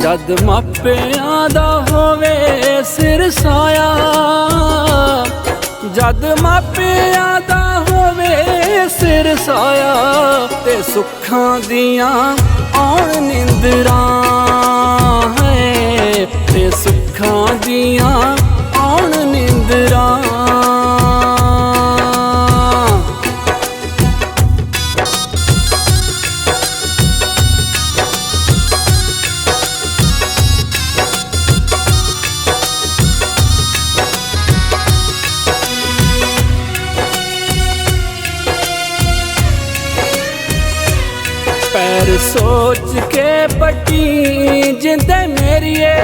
जद मापियां दा होवे सिर साया, जद मापियां दा होवे सिर साया, ते सुखां दियां आउण निंदरां है, ते सुखां दियां आउण निंदरां। पैर सोच के पटी जिंदे मेरिए,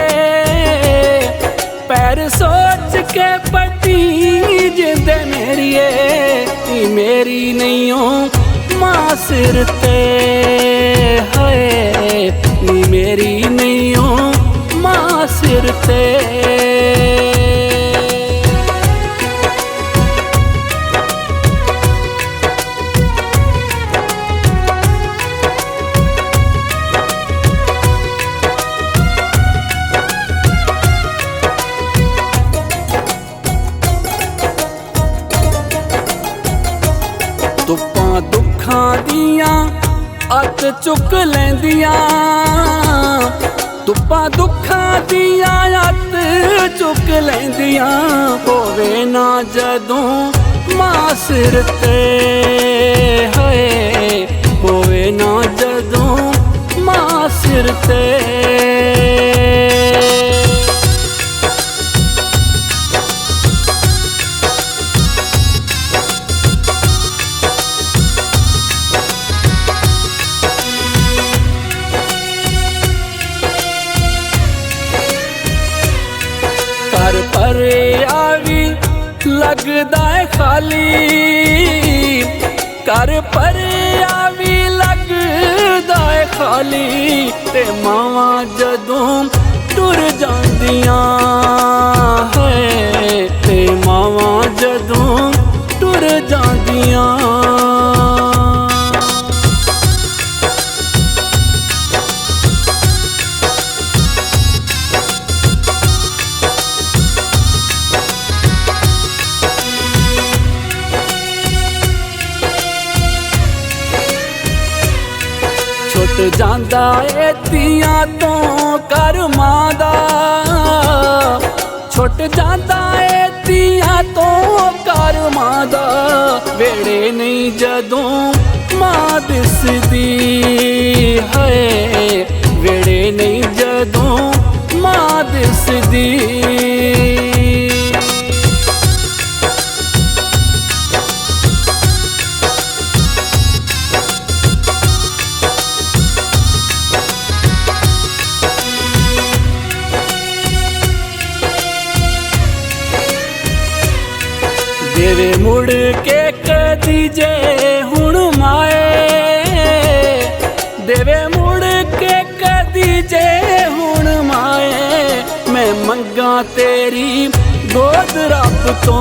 पैर सोच के पटी जिंदे मेरिए, नी मेरी नहीं हो मां सिर ते है, नी मेरी नहीं हो मां सिर ते। धुप्पां दुखां दियां अत चुक लैंदियां, धुप्पां दुखां दियां अत चुक लैंदियां, होवे ना जदों मां सिर ते है, होवे ना जदों मां सिर ते। घर पर आवी लगदा है खाली, घर पर आवी लगदा है खाली, ते मावां जदों टुर जांदियां है, ते मावां जदों टुर जांदियां। छुट जांदा ए तियां तो कर मां दा, छुट जांदा ए तियां तो कर मां दा, वेड़े नहीं जदों मां दिसदी है, वेड़े नहीं जदों मां दिसदी। देवे मुड़ के कदी जे हुण माए, देवे मुड़ के कदी जे हुण माए, मैं मंगा तेरी गोद रब तो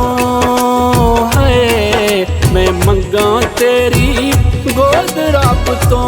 है, मैं मंगा तेरी गोद रब तो।